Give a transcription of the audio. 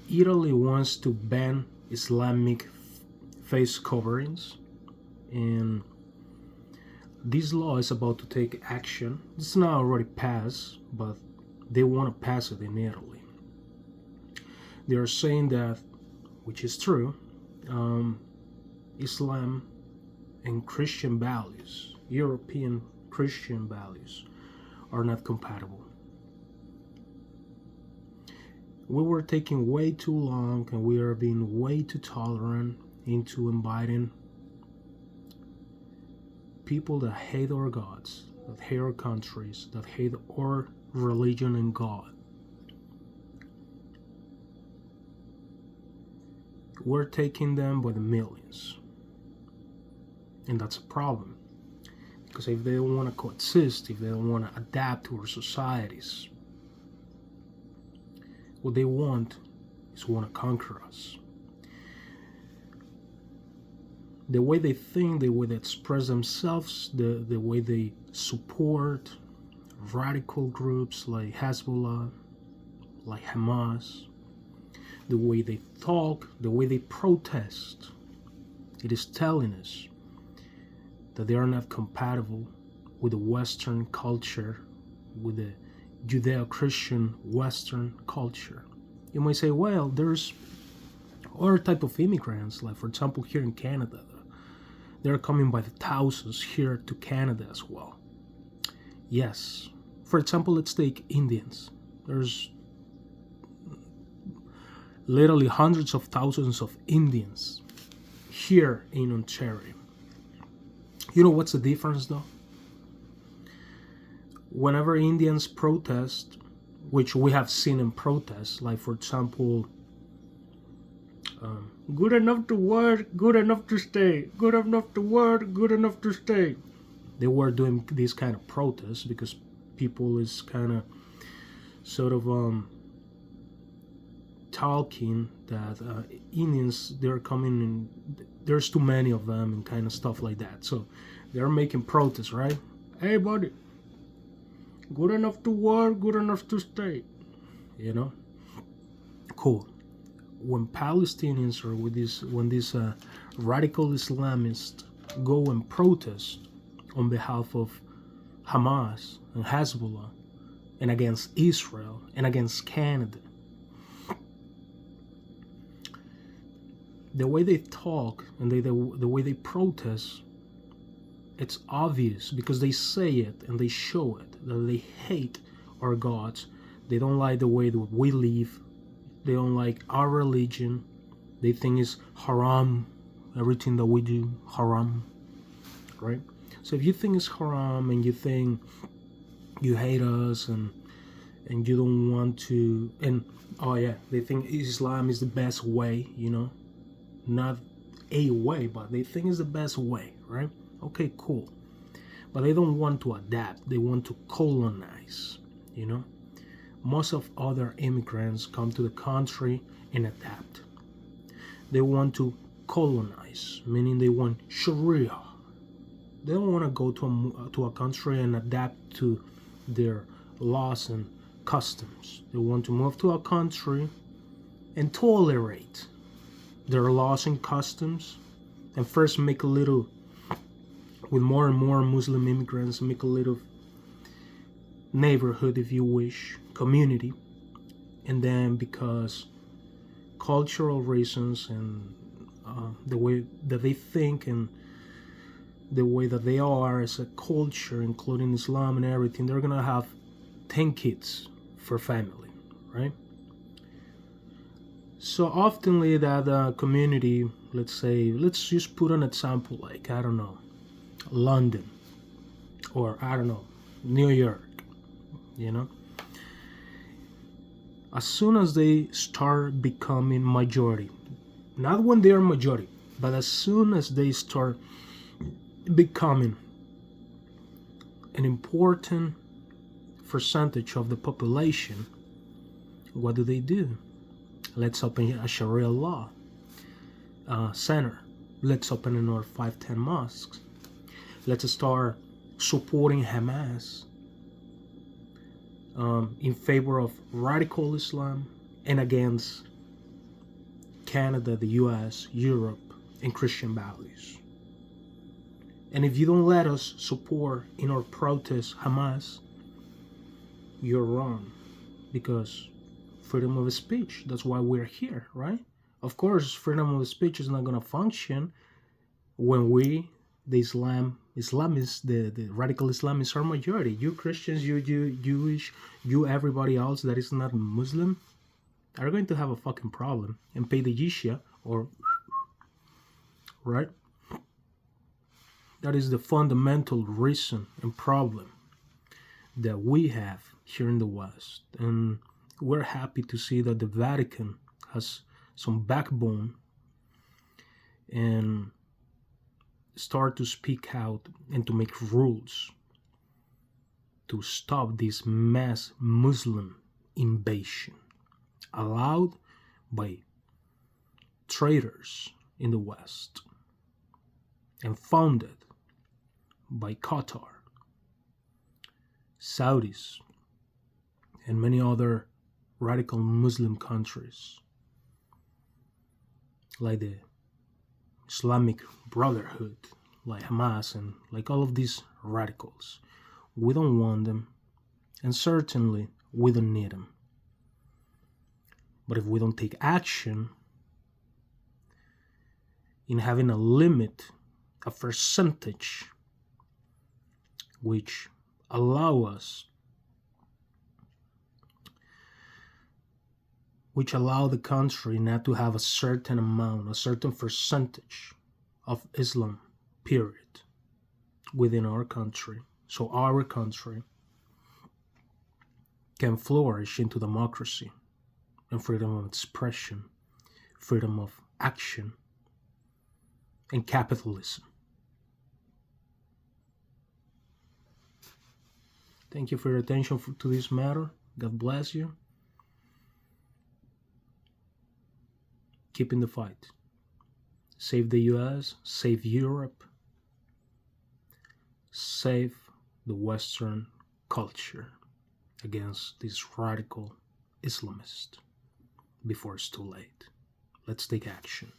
Italy wants to ban Islamic face coverings, and this law is about to take action. It's not already passed, but they want to pass it in Italy. They are saying that, which is true, Islam and Christian values, European Christian values, are not compatible. We were taking way too long, and we are being way too tolerant into inviting people that hate our gods, that hate our countries, that hate our religion and God. We're taking them by the millions. And that's a problem. Because if they don't want to coexist, if they don't want to adapt to our societies, what they want is want to conquer us. The way they think, the way they express themselves, the way they support radical groups like Hezbollah, like Hamas, the way they talk, the way they protest, it is telling us that they are not compatible with the Western culture, with the Judeo-Christian Western culture. You might say, well, there's other type of immigrants, like for example here in Canada. They're coming by the thousands here to Canada as well. Yes. For example, let's take Indians. There's literally hundreds of thousands of Indians here in Ontario. You know what's the difference though? Whenever Indians protest, which we have seen in protests, like for example, good enough to work, good enough to stay, good enough to work, good enough to stay. They were doing these kind of protests because people is kind of sort of talking that Indians, they're coming and there's too many of them and kind of stuff like that. So they're making protests, right? Hey buddy, good enough to work, good enough to stay, you know? Cool. When Palestinians or when these radical Islamists go and protest on behalf of Hamas and Hezbollah and against Israel and against Canada, the way they talk and the way they protest, it's obvious because they say it and they show it that they hate our gods. They don't like the way that we live. They don't like our religion. They think it's haram. Everything that we do, haram. Right? So if you think it's haram and you think you hate us and you don't want to, and oh yeah, they think Islam is the best way, you know, not a way, but they think it's the best way, right? Okay, cool. But they don't want to adapt. They want to colonize, you know. Most of other immigrants come to the country and adapt. They want to colonize, meaning they want Sharia. They don't want to go to a country and adapt to their laws and customs. They want to move to a country and tolerate their laws and customs, and first make a little, with more and more Muslim immigrants, make a little neighborhood, if you wish, community, and then because cultural reasons and the way that they think and the way that they are as a culture, including Islam and everything, they're gonna have 10 kids for family, right? So oftenly that community, let's just put an example like, I don't know, London, or I don't know, New York, you know? As soon as they start becoming majority, not when they are majority, but as soon as they start becoming an important percentage of the population, what do? Let's open a Sharia law center. Let's open another 5-10 mosques. Let's start supporting Hamas in favor of radical Islam and against Canada, the US, Europe, and Christian values. And if you don't let us support in our protest Hamas, you're wrong. Because freedom of speech, that's why we're here, right? Of course, freedom of speech is not going to function when we, the Islamists, the radical Islamists are majority. You Christians, you Jewish, you everybody else that is not Muslim are going to have a fucking problem and pay the jizya, or right? That is the fundamental reason and problem that we have here in the West. And we're happy to see that the Vatican has some backbone and start to speak out and to make rules to stop this mass Muslim invasion allowed by traitors in the West and founded by Qatar, Saudis, and many other radical Muslim countries like the Islamic Brotherhood, like Hamas, and like all of these radicals. We don't want them, and certainly we don't need them. But if we don't take action in having a limit, a percentage, which allow the country not to have a certain amount, a certain percentage of Islam, period, within our country, so our country can flourish into democracy and freedom of expression, freedom of action, and capitalism. Thank you for your attention to this matter. God bless you. Keep in the fight. Save the US, save Europe, save the Western culture against these radical Islamists before it's too late. Let's take action.